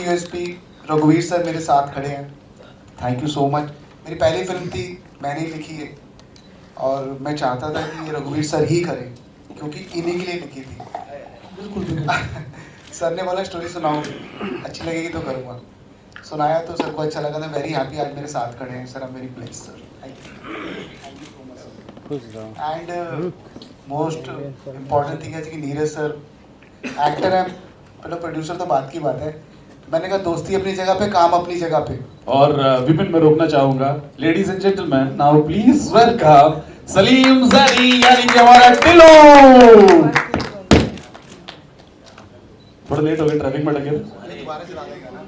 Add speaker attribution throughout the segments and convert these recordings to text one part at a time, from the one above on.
Speaker 1: USP, रघुवीर sir मेरे साथ खड़े हैं, थैंक यू सो मच। मेरी पहली फिल्म थी, मैंने ही लिखी है और मैं चाहता था कि ये रघुवीर सर ही करें क्योंकि इन्हीं के लिए लिखी थी।
Speaker 2: बिल्कुल
Speaker 1: सर ने बोला स्टोरी सुनाओ, अच्छी लगेगी तो करूँगा। सुनाया तो सर को अच्छा लगा था। वेरी हैप्पी आज मेरे साथ खड़े हैं sir. I am very blessed sir, thank you so much. And most important thing है कि नीरज सर एक्टर है, मतलब प्रोड्यूसर तो बात की बात है। मैंने कहा दोस्ती अपनी जगह पे, काम अपनी जगह पे।
Speaker 3: और विपिन मैं रोकना चाहूंगा, ladies and gentleman, now please welcome Salim Jari यानी कि हमारा टिलो। थोड़ा लेट हो गया, ट्रैफिक में अटके।
Speaker 1: दोबारा चला देगा ना,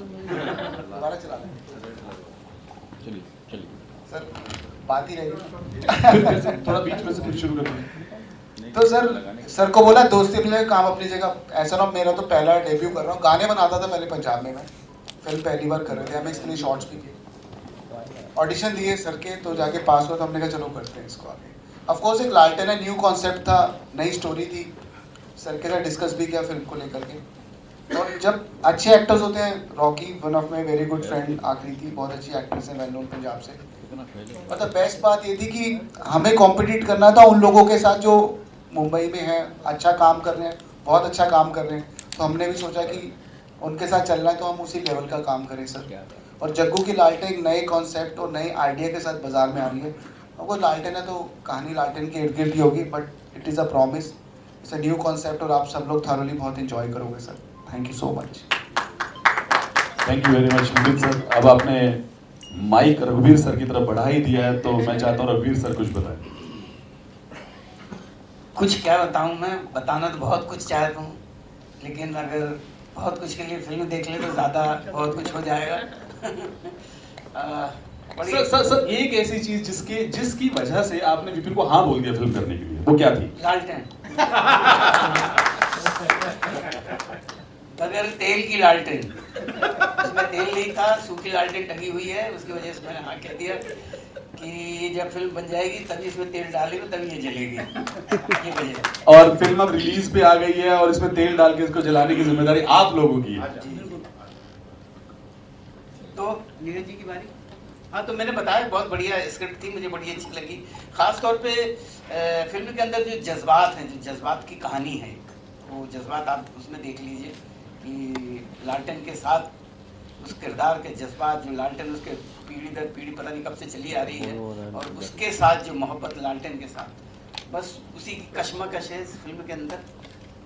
Speaker 1: दोबारा चला देगा।
Speaker 3: चलिए चलिए
Speaker 1: सर बात ही रहेगी।
Speaker 3: थोड़ा बीच में से फिर शुरू करते हैं।
Speaker 1: तो सर को बोला दोस्ती अपनी जगह, काम अपनी जगह। ऐसा ना, मेरा तो पहला डेब्यू कर रहा हूँ। गाने बनाता था पहले पंजाब में मैं, फिल्म पहली बार कर रहे थे। हमें इसके लिए शॉर्ट्स भी किए, ऑडिशन दिए सर के, तो जाके पास हुआ। तो हमने कहा चलो करते हैं इसको आगे। ऑफकोर्स एक लालटेन है, न्यू कॉन्सेप्ट था, नई स्टोरी थी। सर के साथ डिस्कस भी किया फिल्म को लेकर के। और जब अच्छे एक्टर्स होते हैं, Rocky one of my very good friend आकृति, बहुत अच्छी एक्ट्रेस है, वेल नोन पंजाब से। और द बेस्ट बात ये थी कि हमें कॉम्पिटिट करना था उन लोगों के साथ जो मुंबई में हैं, अच्छा काम कर रहे हैं, बहुत अच्छा काम कर रहे हैं। तो हमने भी सोचा कि उनके साथ चलना है तो हम उसी लेवल का काम करें सर। और जग्गू की लालटेन एक नए कॉन्सेप्ट और नए आइडिया के साथ बाजार में आ रही है। और वो लालटेन है तो कहानी लालटेन के इर्द गिर्द ही होगी, but it is a promise, it's a new concept और आप सब लोग थारोली बहुत इंजॉय करोगे sir. Thank you so much.
Speaker 3: Thank you very much Vipin sir. अब आपने माइक रघुवीर सर की तरफ बढ़ा ही दिया है, तो मैं चाहता हूँ रघुवीर सर कुछ बताएं।
Speaker 4: कुछ क्या बताऊं, मैं बताना तो बहुत कुछ चाहता हूँ, लेकिन अगर बहुत कुछ के लिए फिल्म देख ले तो ज़्यादा बहुत कुछ हो जाएगा।
Speaker 3: सर एक ऐसी चीज जिसकी वजह से आपने विपिन को हाँ बोल दिया फिल्म करने के लिए, वो क्या थी?
Speaker 4: लालटेन। बगैर तेल की लालटेन, उसमें तेल नहीं था, सूखी लालटेन टंगी हुई है। उसकी वजह से मैंने हाँ कह दिया कि जब फिल्म बन जाएगी तभी इसमें तेल डालेंगे तभी ये जलेगी, ये वजह।
Speaker 3: और फिल्म अब रिलीज पे आ गई है और इसमें तेल डाल के इसको जलाने की जिम्मेदारी आप लोगों की है।
Speaker 4: तो नीरज जी की बारी। हाँ, तो मैंने बताया बहुत बढ़िया स्क्रिप्ट थी, मुझे बड़ी अच्छी लगी। खास तौर पे फिल्म के अंदर जो जज्बात हैं, जो जज्बात की कहानी है, वो जज्बात आप उसमें देख लीजिए कि लालटेन के साथ उस किरदार के जज्बात, जो लालटेन उसके पीढ़ी दर पीढ़ी पता नहीं कब से चली आ रही है, और उसके साथ जो मोहब्बत लालटेन के साथ, बस उसी की कशमकश है इस फिल्म के अंदर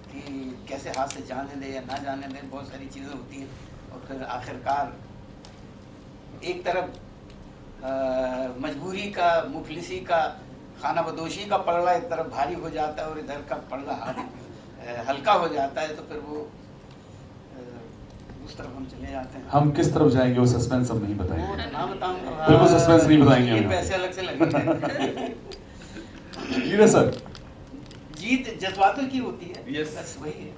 Speaker 4: कि कैसे हाथ से जाने दे या ना जाने दे, बहुत सारी चीज़ें होती हैं। और फिर आखिरकार एक तरफ मजबूरी का, मुफलिसी का, खाना बदोशी का पलड़ा एक तरफ भारी हो जाता है और इधर का पलड़ा हल्का हो जाता है, तो फिर वो उस तरफ हम चले जाते हैं।
Speaker 3: हम किस तरफ जाएंगे वो सस्पेंस हम नहीं बताएंगे,
Speaker 4: वो ना बताऊंगा,
Speaker 3: बिल्कुल सस्पेंस नहीं बताएंगे
Speaker 4: ये
Speaker 3: हम।
Speaker 4: पैसे अलग से लगेंगे।
Speaker 3: नीरज सर,
Speaker 4: जीत जज्बातों की होती है,
Speaker 3: Yes.
Speaker 4: बस वही है।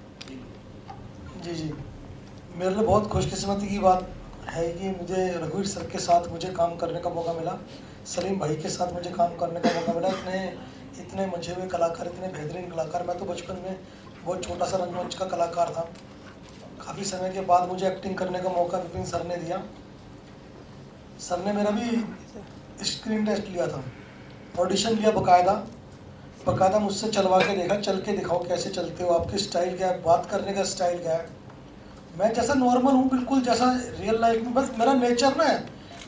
Speaker 2: जी जी, मेरे लिए बहुत खुशकिस्मती की बात है कि मुझे रघुवीर सर के साथ मुझे काम करने का मौका मिला, सलीम भाई के साथ मुझे काम करने का मौका मिला। इतने मंझे हुए कलाकार, इतने बेहतरीन कलाकार। मैं तो बचपन में बहुत छोटा सा रंगमंच का कलाकार था। काफ़ी समय के बाद मुझे एक्टिंग करने का मौका विपिन सर ने दिया। सर ने मेरा भी स्क्रीन टेस्ट लिया था, ऑडिशन लिया बकायदा मुझसे चलवा के देखा, चल के दिखाओ कैसे चलते हो, आपकी स्टाइल क्या है, बात करने का स्टाइल क्या है। मैं जैसा नॉर्मल हूँ बिल्कुल, जैसा रियल लाइफ में, बस मेरा नेचर ना है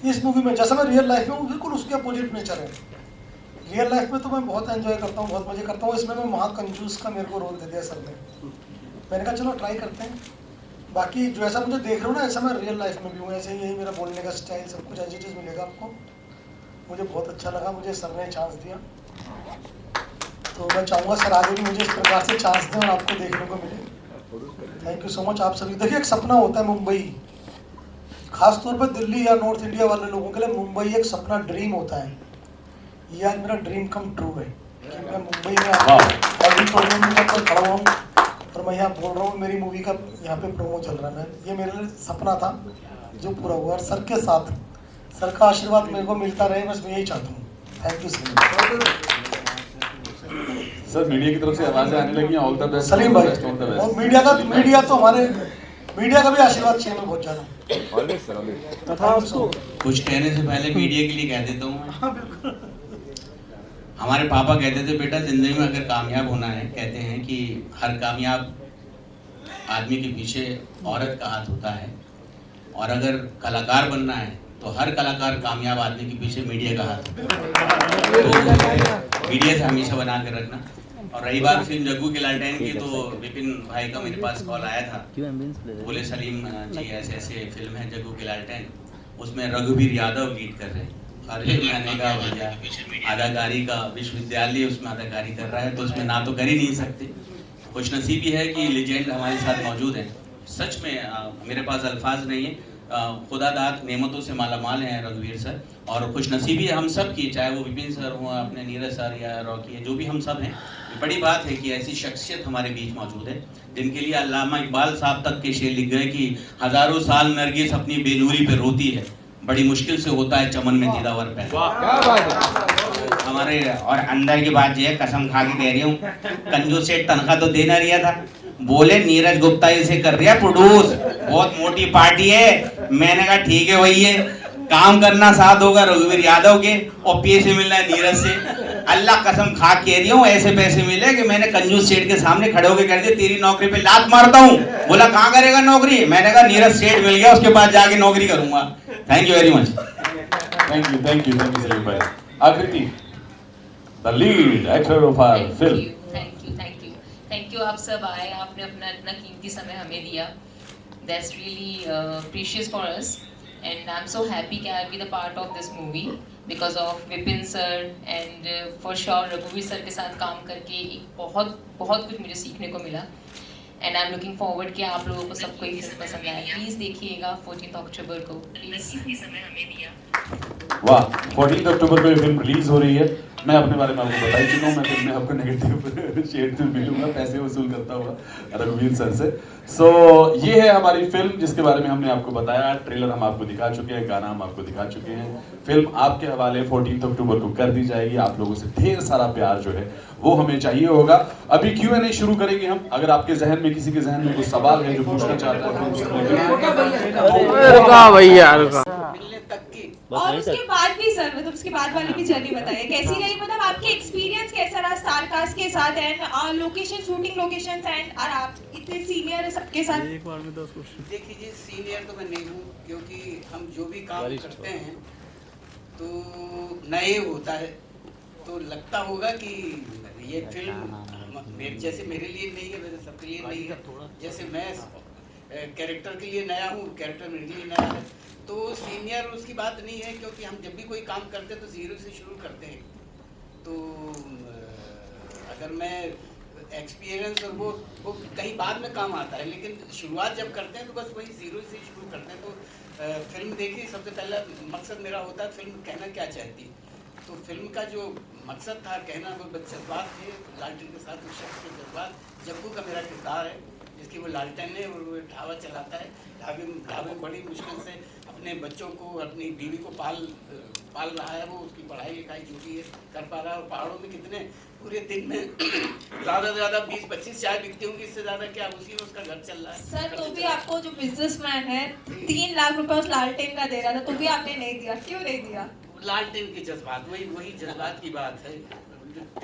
Speaker 2: इस मूवी में, जैसा मैं रियल लाइफ में हूँ बिल्कुल उसके अपोजिट नेचर है। रियल लाइफ में तो मैं बहुत एंजॉय करता हूँ, बहुत मज़े करता हूँ। इसमें मैं महाकंजूस का मेरे को रोल दे दिया सर ने। मैंने कहा चलो ट्राई करते हैं। बाकी जो ऐसा मुझे देख रहे हो ना, ऐसा मैं रियल लाइफ में भी हूँ, ऐसे यही मेरा बोलने का स्टाइल, सब कुछ एज इट इज़ मिलेगा आपको। मुझे बहुत अच्छा लगा, मुझे सर ने चांस दिया, तो मैं चाहूँगा सर आगे भी मुझे इस प्रकार से चांस दें और आपको देखने को मिले। थैंक यू सो मच आप सभी। देखिए, एक सपना होता है मुंबई, खास तौर पर दिल्ली या नॉर्थ इंडिया वाले लोगों के लिए मुंबई एक सपना, ड्रीम होता है। ये आज मेरा ड्रीम कम ट्रू है कि मैं मुंबई में ऑडिटोरियम में खड़ा हुआ हूँ और मैं यहाँ बोल रहा हूँ, मेरी मूवी का यहाँ पे प्रोमो चल रहा है। ये मेरे लिए सपना था जो पूरा हुआ, और सर के साथ सर का आशीर्वाद मेरे को मिलता रहे, बस मैं यही चाहता हूँ। Thank you so much.
Speaker 3: Sir media की तरफ से आवाजें आने लगी हैं, ऑल द बेस्ट
Speaker 2: सलीम भाई, और मीडिया तो हमारे मीडिया का भी आशीर्वाद चाहिए हमें बहुत ज़्यादा।
Speaker 5: तथा उसको
Speaker 4: कुछ कहने से पहले मीडिया के लिए कह देता हूँ मैं। हमारे पापा कहते थे बेटा जिंदगी में अगर कामयाब होना है, कहते हैं कि हर कामयाब आदमी के पीछे औरत का हाथ होता है, और अगर कलाकार बनना है तो हर कलाकार कामयाब आदमी के पीछे मीडिया का हाथ होता है। तो मीडिया से हमेशा बना कर रखना। और रही बात फिल्म जग्गू के लालटेन की, तो विपिन भाई का मेरे पास कॉल आया था, बोले सलीम जी ऐसे ऐसे फिल्म है जग्गू के लालटेन, उसमें रघुवीर यादव लीड कर रहे हैं। अरे मैंने कहा भैया अदाकारी का विश्वविद्यालय उसमें अदाकारी कर रहा है, तो उसमें ना तो कर ही नहीं सकते। खुश नसीबी है कि लेजेंड हमारे साथ मौजूद हैं। सच में मेरे पास अल्फाज नहीं है, खुदा दाद नेमतों से माला माल हैं रघुवीर सर। और खुश नसीबी है हम सब की, चाहे वो विपिन सर हो, अपने नीरज सर या रॉकी है, जो भी हम सब हैं। बड़ी बात है कि ऐसी शख्सियत हमारे बीच मौजूद है जिनके लिए अल्लामा इकबाल साहब तक के शेर लिख गए कि हजारों साल नरगिस अपनी बेनूरी पे रोती है, बड़ी मुश्किल से होता है चमन में दीदावर पैदा। हमारे और अंदर की बात ये है, कसम खा के कह रही हूँ, कंजूस सेठ तनख्वाह तो देना रिया था, बोले नीरज गुप्ता इसे कर रहा प्रोड्यूस, बहुत मोटी पार्टी है। मैंने कहा ठीक है भैया, काम करना साथ होगा रघुवीर यादव के और पैसे मिलना है नीरज से। अल्लाह कसम खा कह रही हूँ, ऐसे पैसे मिले कि मैंने कंजूस सेठ के सामने खड़े होकर कह दिया तेरी नौकरी पे लात मारता हूँ। बोला कहाँ करेगा नौकरी? मैंने कहा नीरज सेठ मिल गया, उसके बाद जाके नौकरी करूंगा। Thank you very much.
Speaker 3: Thank you Salim भाई। Aakriti, the lead actor of our film.
Speaker 6: Thank you आप सब आए, आपने अपना इतना कीमती समय हमें दिया। That's really precious for us and I am so happy कि I be the part of this movie because of Vipin sir and for sure रघुवीर सर के साथ काम करके एक बहुत कुछ मुझे सीखने को मिला। And I am looking forward कि आप लोगों को सबको ये फिल्म पसंद आए। प्लीज़ देखिएगा 14 अक्टूबर को, प्लीज़ समय हमें दिया।
Speaker 3: वाह, 14 अक्टूबर को ये फिल्म रिलीज हो रही है। मैं अपने बारे में आपको बता ही चुका हूँ, मैं फिल्म में आपको नेगेटिव शेड से मिलूंगा, पैसे वसूल करता हुआ रघुवीर सर से। सो ये है हमारी फिल्म जिसके बारे में हमने आपको बताया। ट्रेलर हम आपको दिखा चुके हैं, गाना हम आपको दिखा चुके हैं। फिल्म आपके हवाले 14 अक्टूबर को कर दी जाएगी। आप लोगों से ढेर सारा प्यार जो है वो हमें चाहिए होगा। अभी Q&A शुरू करेंगे हम। अगर आपके जहन में किसी के जहन में कुछ सवाल है जो पूछना चाहते हैं
Speaker 7: और उसके बाद भी सर, मतलब उसके बाद वाली भी जर्नी बताइए कैसी रही, मतलब आपके एक्सपीरियंस कैसा रहा स्टार कास्ट के साथ and location, shooting locations and और आप इतने सीनियर सबके साथ।
Speaker 4: देखिए जी, सीनियर तो मैं नहीं हूँ, क्योंकि हम जो भी काम करते हैं तो नए होता है, तो लगता होगा कि ये फिल्म जैसे मेरे लिए नहीं है, वैसे सबके लिए नहीं है। जैसे मैं कैरेक्टर के लिए नया हूँ, कैरेक्टर मेरे लिए नया है, तो सीनियर उसकी बात नहीं है, क्योंकि हम जब भी कोई काम करते हैं तो जीरो से शुरू करते हैं। तो अगर मैं एक्सपीरियंस और वो कहीं बाद में काम आता है, लेकिन शुरुआत जब करते हैं तो बस वही जीरो से शुरू करते हैं। तो फिल्म देखी, सबसे पहला मकसद मेरा होता है फिल्म कहना क्या चाहती है। तो फिल्म का जो मकसद था कहना, वो जज्बात थे लालटेन के साथ, उस शख्स के जज्बात। जग्गू का मेरा किरदार है जिसकी वो लालटेन है और वो ढाबा चलाता है। ढाबे में बड़ी मुश्किल से अपने बच्चों को, अपनी बीवी को पाल रहा है। वो उसकी पढ़ाई लिखाई जो भी है कर पा रहा है। और पहाड़ों में कितने पूरे दिन में ज़्यादा से ज़्यादा 20-25 चाय बिकती होंगी, इससे ज़्यादा क्या, उसी में उसका घर चल रहा है।
Speaker 7: सर तो भी आपको जो बिजनेसमैन है 3 लाख रुपए उस लालटेन का दे रहा था, तो भी आपने नहीं दिया, क्यों नहीं दिया?
Speaker 4: लालटेन के जज्बात, वही जज्बात की बात है।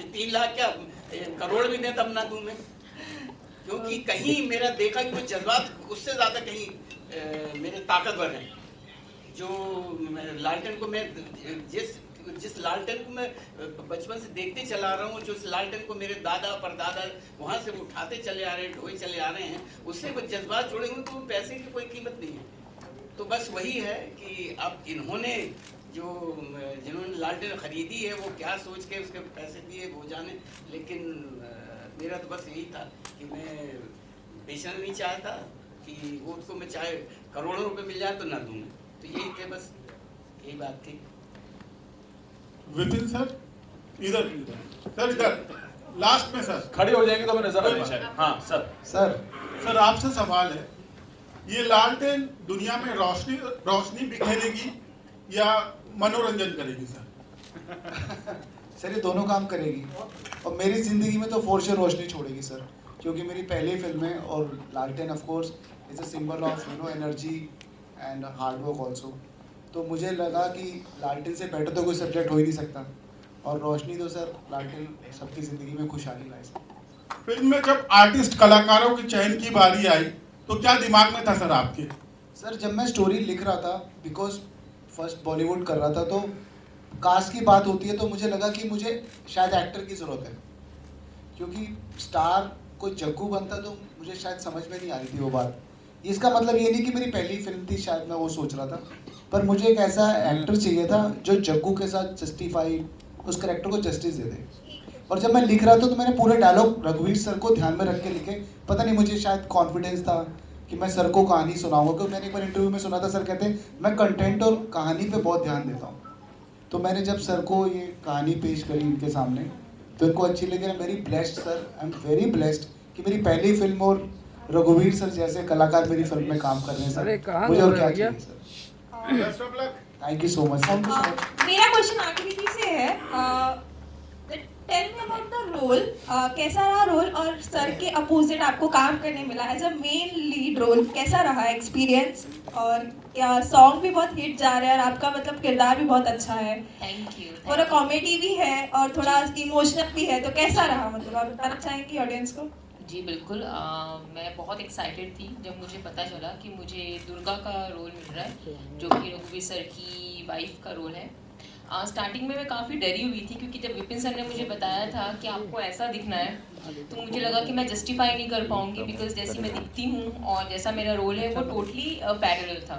Speaker 4: 3 लाख क्या, करोड़ भी दे तब ना दूं मैं, क्योंकि कहीं मेरा देखा कि वो जज्बात उससे ज़्यादा कहीं मेरे ताकतवर हैं। जो लालटेन को मैं जिस लालटेन को मैं बचपन से देखते चला रहा हूँ, जो इस लालटेन को मेरे दादा परदादा वहाँ से उठाते चले आ रहे हैं, ढोए चले आ रहे हैं, उससे वो जज्बात जुड़े हुए, तो पैसे की कोई कीमत नहीं है। तो बस वही है कि अब इन्होंने जिन्होंने लालटेन खरीदी है वो क्या सोच के उसके पैसे दिए वो जाने, लेकिन मेरा तो बस यही था कि मैं बेचना नहीं चाहता कि वो उसको मैं चाहे करोड़ों रुपए मिल जाए तो ना दूँ। तो यही थे, बस यही बात थी।
Speaker 8: विपिन सर इधर सर, इधर लास्ट में सर
Speaker 3: खड़े हो जाएंगे तो मैं नजर आ जाएगा। हाँ
Speaker 8: सर आपसे सवाल है, ये लालटेन दुनिया में रोशनी बिखेरेगी या मनोरंजन करेगी सर?
Speaker 1: सर ये दोनों काम करेगी, और मेरी ज़िंदगी में तो फोर श्योर रोशनी छोड़ेगी सर, क्योंकि मेरी पहली फिल्म है और लालटेन of course is a symbol of energy and hard work also. तो मुझे लगा कि लालटेन से बेटर तो कोई सब्जेक्ट हो ही नहीं सकता, और रोशनी तो सर लालटेन सबकी ज़िंदगी में खुशहाली लाए सर।
Speaker 8: फिल्म में जब आर्टिस्ट कलाकारों की चयन की बारी आई तो क्या दिमाग में था सर आपके?
Speaker 1: सर जब मैं स्टोरी लिख रहा था, बिकॉज फर्स्ट बॉलीवुड कर रहा था, तो कास्ट की बात होती है तो मुझे लगा कि मुझे शायद एक्टर की ज़रूरत है, क्योंकि स्टार कोई जग्गू बनता तो मुझे शायद समझ में नहीं आ रही थी वो बात। इसका मतलब ये नहीं कि मेरी पहली फिल्म थी, शायद मैं वो सोच रहा था, पर मुझे एक ऐसा एक्टर चाहिए था जो जग्गू के साथ जस्टिफाइड उस करेक्टर को जस्टिस दे दे। और जब मैं लिख रहा था तो मैंने पूरे डायलॉग रघुवीर सर को ध्यान में रख के लिखे। पता नहीं मुझे शायद कॉन्फिडेंस था कि मैं सर को कहानी सुनाऊंगा, क्योंकि मैंने एक बार इंटरव्यू में सुना था, सर कहते हैं मैं कंटेंट और कहानी पे बहुत ध्यान देता हूँ। तो मैंने जब सर को ये कहानी पेश करी इनके सामने तो इनको अच्छी लगी। Very blessed sir, I am very blessed कि मेरी पहली फिल्म और रघुवीर सर जैसे कलाकार मेरी फिल्म में काम कर रहे हैं सर। मुझे और क्या चाहिए sir.
Speaker 8: Best of luck.
Speaker 1: Thank you so much.
Speaker 7: मेरा क्वेश्चन आखिरी जी से है, tell me about the role, कैसा रहा रोल, और सर के अपोजिट आपको काम करने मिला as a main lead role, कैसा रहा एक्सपीरियंस? और क्या सॉन्ग भी बहुत हिट जा रहा है और आपका मतलब किरदार भी बहुत अच्छा है,
Speaker 6: थैंक यू।
Speaker 7: और कॉमेडी भी है और थोड़ा इमोशनल भी है, तो कैसा रहा? मतलब आप बताना चाहेंगे ऑडियंस को?
Speaker 6: जी बिल्कुल, मैं बहुत एक्साइटेड थी जब मुझे पता चला कि मुझे दुर्गा का रोल मिल रहा है, जो कि रघुवीर सर की वाइफ का रोल है। स्टार्टिंग में मैं काफ़ी डरी हुई थी, क्योंकि जब विपिन सर ने मुझे बताया था कि आपको ऐसा दिखना है, तो मुझे लगा कि मैं जस्टिफाई नहीं कर पाऊँगी, बिकॉज जैसी मैं दिखती हूँ और जैसा मेरा रोल है वो टोटली पैरेलल था।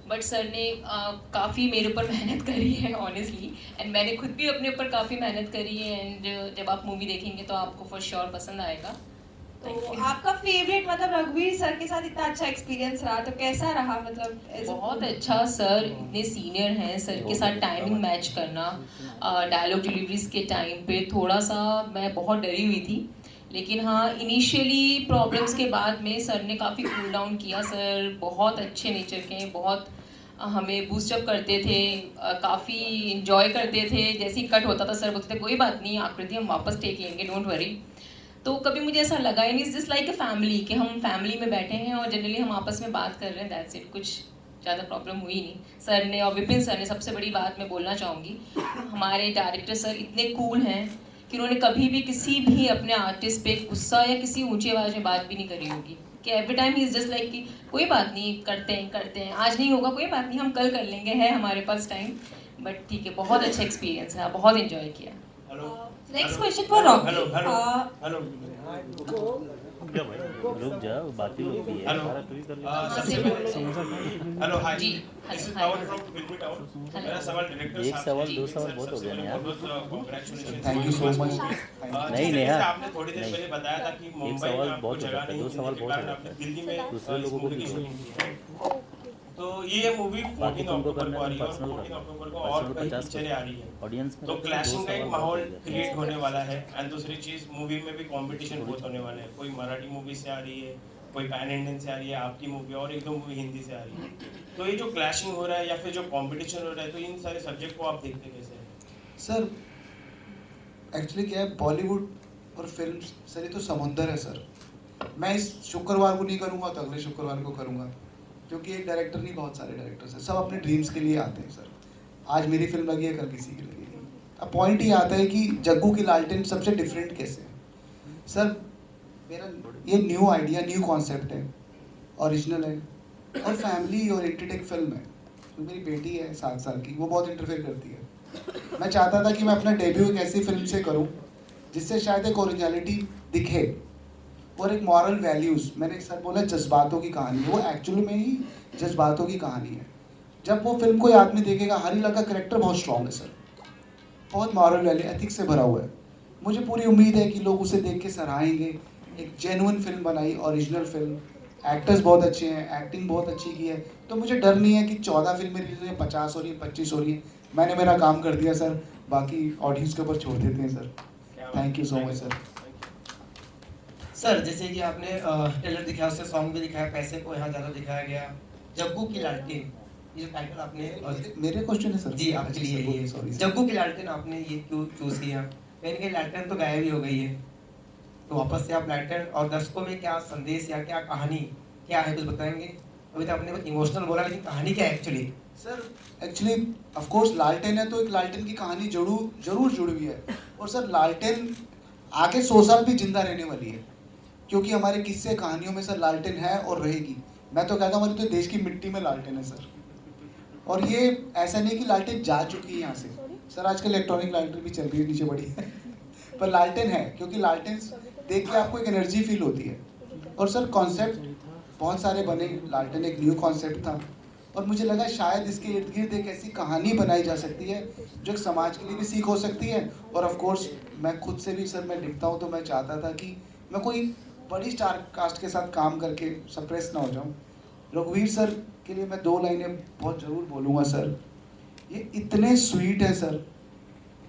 Speaker 6: बट सर ने काफ़ी मेरे ऊपर मेहनत करी है ऑनेस्टली, एंड मैंने खुद भी अपने ऊपर काफ़ी मेहनत करी है, एंड जब आप मूवी देखेंगे तो आपको फॉर श्योर पसंद आएगा।
Speaker 7: तो आपका फेवरेट मतलब रघुवीर सर के साथ इतना अच्छा एक्सपीरियंस रहा, तो कैसा रहा? मतलब
Speaker 6: बहुत अच्छा, सर इतने सीनियर हैं, सर के साथ टाइमिंग मैच करना, डायलॉग डिलीवरीज के टाइम पे थोड़ा सा मैं बहुत डरी हुई थी, लेकिन हाँ इनिशियली प्रॉब्लम्स के बाद में सर ने काफ़ी कूल डाउन किया। सर बहुत अच्छे नेचर के हैं, बहुत हमें बूस्टअप करते थे, काफ़ी इंजॉय करते थे। जैसे ही कट होता था सर बोलते थे कोई बात नहीं आकृति, हम वापस टेक लेंगे, डोंट वरी। तो कभी मुझे ऐसा लगा ही नहीं, जस्ट लाइक अ फैमिली, कि हम फैमिली में बैठे हैं और जनरली हम आपस में बात कर रहे हैं, दैट्स इट, कुछ ज़्यादा प्रॉब्लम हुई नहीं। सर ने और विपिन सर ने, सबसे बड़ी बात मैं बोलना चाहूँगी, हमारे डायरेक्टर सर इतने कूल हैं कि उन्होंने कभी भी किसी भी अपने आर्टिस्ट पे गुस्सा या किसी ऊंची आवाज़ में बात भी नहीं करी होगी, कि every time he is just like कि कोई बात नहीं, करते हैं, आज नहीं होगा कोई बात नहीं, हम कल कर लेंगे, है हमारे पास टाइम। बट ठीक है, बहुत अच्छा एक्सपीरियंस है, बहुत इन्जॉय किया।
Speaker 7: Next question for Rocky.
Speaker 5: रुक जा, बाकी लोग भी है।
Speaker 9: हेलो हाय
Speaker 6: जी,
Speaker 9: this is
Speaker 6: hi.
Speaker 9: Power from filmy town. मेरा सवाल डायरेक्टर
Speaker 5: एक सवाल दो सवाल बहुत हो गया ना यार।
Speaker 9: Congratulation.
Speaker 1: Thank you so much.
Speaker 5: नहीं नेहा,
Speaker 9: आपने थोड़ी देर पहले बताया था कि मुंबई
Speaker 5: सवाल
Speaker 9: में आपको
Speaker 5: बहुत
Speaker 9: जगह
Speaker 5: होता है,
Speaker 9: नहीं
Speaker 5: दो सवाल
Speaker 9: होने के
Speaker 5: बहुत
Speaker 9: कारण
Speaker 5: होता
Speaker 9: आपने
Speaker 5: है।
Speaker 9: दिल्ली में
Speaker 5: दूसरे लोगों को
Speaker 9: मूवी की
Speaker 5: भी
Speaker 9: शूटिंग की है। तो ये मूवी 14
Speaker 5: तुमको
Speaker 9: अक्टूबर
Speaker 5: करना
Speaker 9: को आ
Speaker 5: है,
Speaker 9: रही है और
Speaker 5: पर्सनल
Speaker 9: 14 अक्टूबर को
Speaker 5: पर्सनल
Speaker 9: और कई
Speaker 5: 50
Speaker 9: पिक्चरें आ रही है।
Speaker 5: ऑडियंस में
Speaker 9: तो
Speaker 5: दो
Speaker 9: क्लैशिंग का एक
Speaker 5: सवाल
Speaker 9: माहौल
Speaker 5: बहुत हो गया।
Speaker 9: क्रिएट होने वाला है, एंड दूसरी चीज मूवी में भी कंपटीशन बहुत होने वाला है। कोई मराठी मूवी से आ रही है, कोई पैन इंडियन से आ रही है, आपकी मूवी, और एक दो मूवी हिंदी से आ रही है। तो ये जो क्लैशिंग हो रहा है या फिर जो कंपटीशन हो रहा है, तो इन सारे सब्जेक्ट को आप देखते कैसे हैं?
Speaker 1: सर एक्चुअली क्या है, बॉलीवुड और फिल्म सर ये तो समुंदर है सर। मैं इस शुक्रवार को नहीं करूँगा तो अगले शुक्रवार को करूँगा, क्योंकि एक डायरेक्टर नहीं, बहुत सारे डायरेक्टर्स हैं, सब अपने ड्रीम्स के लिए आते हैं सर। आज मेरी फिल्म लगी है, कल किसी की लगेगी। अब पॉइंट ये आता है कि जग्गू की लालटेन सबसे डिफरेंट कैसे है सर। मेरा ये न्यू आइडिया, न्यू कॉन्सेप्ट है, ओरिजिनल है और फैमिली ओरिएंटेड एक फिल्म है। तो मेरी बेटी है 7 साल की, वो बहुत इंटरफेयर करती है। मैं चाहता था कि मैं अपना डेब्यू एक ऐसी फिल्म से करूं जिससे शायद एक ओरिजिनलिटी दिखे और एक मॉरल वैल्यूज़। मैंने सर बोला जज्बातों की कहानी है, वो एक्चुअली में ही जज्बातों की कहानी है। जब वो फिल्म कोई आदमी देखेगा, हरीला का कैरेक्टर बहुत स्ट्रॉन्ग है सर, बहुत मॉरल वैल्यू, एथिक्स से भरा हुआ है। मुझे पूरी उम्मीद है कि लोग उसे देख के सराहेंगे। एक जेन्युइन फिल्म बनाई, ओरिजिनल फिल्म, एक्टर्स बहुत अच्छे हैं, एक्टिंग बहुत अच्छी की है। तो मुझे डर नहीं है कि 14 फिल्में रिलीज हुई हैं, 50 हो रही है, 25 हो रही है। मैंने मेरा काम कर दिया सर, बाकी ऑडियंस के ऊपर छोड़ देते हैं sir. Thank you so much sir.
Speaker 10: Sir जैसे कि आपने ट्रेलर दिखाया, उससे सॉन्ग भी दिखाया, पैसे को यहाँ ज़्यादा दिखाया गया। जग्गू की लालटेन, ये टाइटल आपने
Speaker 1: मेरे क्वेश्चन है सर
Speaker 10: जी आपके लिए ही है।
Speaker 1: सॉरी।
Speaker 10: जग्गू की लालटेन आपने ये क्यों चूज किया? कहीं ना कहीं लालटेन तो गायब ही हो गई है। तो वापस से आप लालटेन और दर्शकों में क्या संदेश या क्या कहानी क्या है, कुछ बताएंगे? अभी तो आपने कुछ इमोशनल बोला, लेकिन कहानी क्या है actually?
Speaker 1: Sir actually of course लालटेन है तो एक लालटेन की कहानी जरूर जुड़ी हुई है। और सर लालटेन आगे 100 साल भी जिंदा रहने वाली है, क्योंकि हमारे किस्से कहानियों में सर लालटेन है और रहेगी। मैं तो कहता हूँ हमारी तो देश की मिट्टी में लालटेन है सर। और ये ऐसा नहीं कि लालटेन जा चुकी है यहाँ से सर, आजकल इलेक्ट्रॉनिक लालटेन भी चल रही है नीचे बड़ी पर लालटेन है, क्योंकि लालटेन देख के आपको एक एनर्जी फील होती है। और सर कॉन्सेप्ट बहुत सारे बने, लालटेन एक न्यू कॉन्सेप्ट था और मुझे लगा शायद इसके इर्द गिर्द एक ऐसी कहानी बनाई जा सकती है जो एक समाज के लिए भी सीख हो सकती है। और ऑफ कोर्स मैं खुद से भी सर मैं लिखता हूँ तो मैं चाहता था कि मैं कोई बड़ी स्टार कास्ट के साथ काम करके सप्रेस ना हो जाऊँ। रघुवीर सर के लिए मैं 2 लाइनें बहुत ज़रूर बोलूँगा सर। ये इतने स्वीट है सर,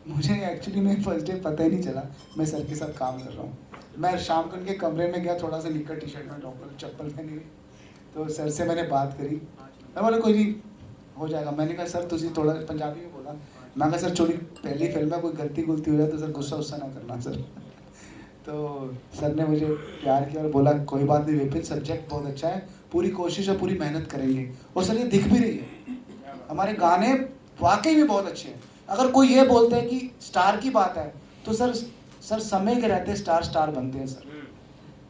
Speaker 1: मुझे एक्चुअली में फर्स्ट डे पता ही नहीं चला मैं सर के साथ काम कर रहा हूँ। मैं शाम को उनके कमरे में गया, थोड़ा सा निक्कर टी शर्ट में टॉपर चप्पल पहनी हुई, तो सर से मैंने बात करी। मैं बोला कोई नहीं हो जाएगा। मैंने कहा सर तुझे थोड़ा पंजाबी में बोला, मैं कहा सर चोरी पहली फिल्म है, कोई गलती गुलती हो जाए तो सर गुस्सा ना करना सर। तो सर ने मुझे प्यार किया और बोला कोई बात नहीं विपिन, सब्जेक्ट बहुत अच्छा है, पूरी कोशिश और पूरी मेहनत करेंगे। और सर ये दिख भी रही है, हमारे गाने वाकई में बहुत अच्छे हैं। अगर कोई ये बोलते हैं कि स्टार की बात है तो सर समय के रहते स्टार बनते हैं सर।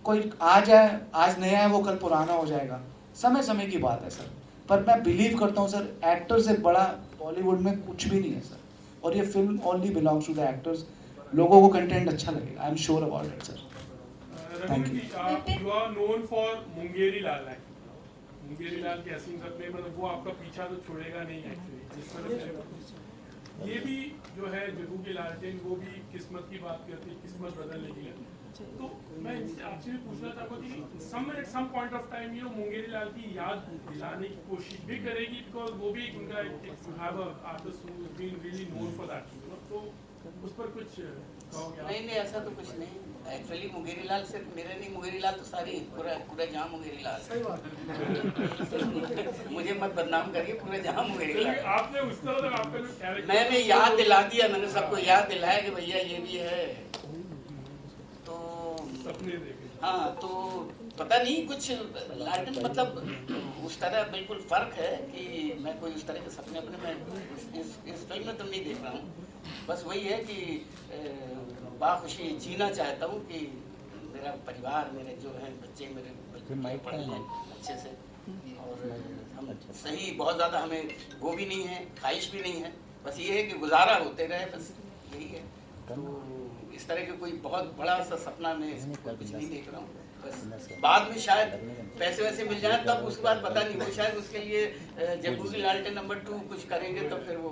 Speaker 1: कोई आज है, आज नया है, वो कल पुराना हो जाएगा, समय की बात है सर। पर मैं बिलीव करता हूँ सर एक्टर से बड़ा बॉलीवुड में कुछ भी नहीं है सर, और ये film only belongs to the actors. लोगों को कंटेंट अच्छा लगेगा, I am sure about it sir. Thank you.
Speaker 11: You are known for Mungeri Lal है, मुंगेरी लाल के हसीन सपने, मतलब वो आपका पीछा तो छोड़ेगा नहीं एक्चुअली। ये भी जो है जग्गू की लालटेन, वो भी किस्मत की बात करती है, किस्मत बदलने की है। तो मैं आपसे भी पूछना चाहता हूँ कि at some point of time ये मुंगेरी लाल की याद दिलाने की कोशिश भी करेगी, बिकॉज वो भी उनका artist who is been really known for that. तो उस पर कुछ
Speaker 4: नहीं ऐसा तो कुछ नहीं। एक्चुअली मुंगेरी लाल सिर्फ मेरे नहीं, मुंगेरी लाल तो सारी पूरा जहाँ मुंगेरी लाल। सही बात मुझे मत बदनाम करिए, पूरे जहाँ मुंगेरी लाल।
Speaker 11: आपने उस तरह आपका जो कैरेक्टर
Speaker 4: मैंने याद दिला दिया, मैंने सबको याद दिलाया कि भैया ये भी है। तो
Speaker 11: सपने देखे
Speaker 4: हाँ, तो पता नहीं कुछ लालटेन मतलब उस तरह बिल्कुल फर्क है कि मैं कोई उस तरह के सपने अपने में इस फिल्म में तो नहीं देख रहा हूँ। बस वही है कि बाखुशी जीना चाहता हूँ कि मेरा परिवार, मेरे जो हैं बच्चे, मेरे पढ़ लें अच्छे से। और हम सही बहुत ज़्यादा हमें वो भी नहीं है, ख्वाहिश भी नहीं है, बस ये है कि गुजारा होते रहे, बस यही है। तो इस तरह के कोई बहुत बड़ा सा सपना मैं कुछ नहीं देख रहा हूँ। बस बाद में शायद पैसे वैसे मिल जाए तब, उसके बाद पता नहीं, वो शायद उसके लिए जग्गू की लालटेन नंबर 2 कुछ करेंगे तो फिर वो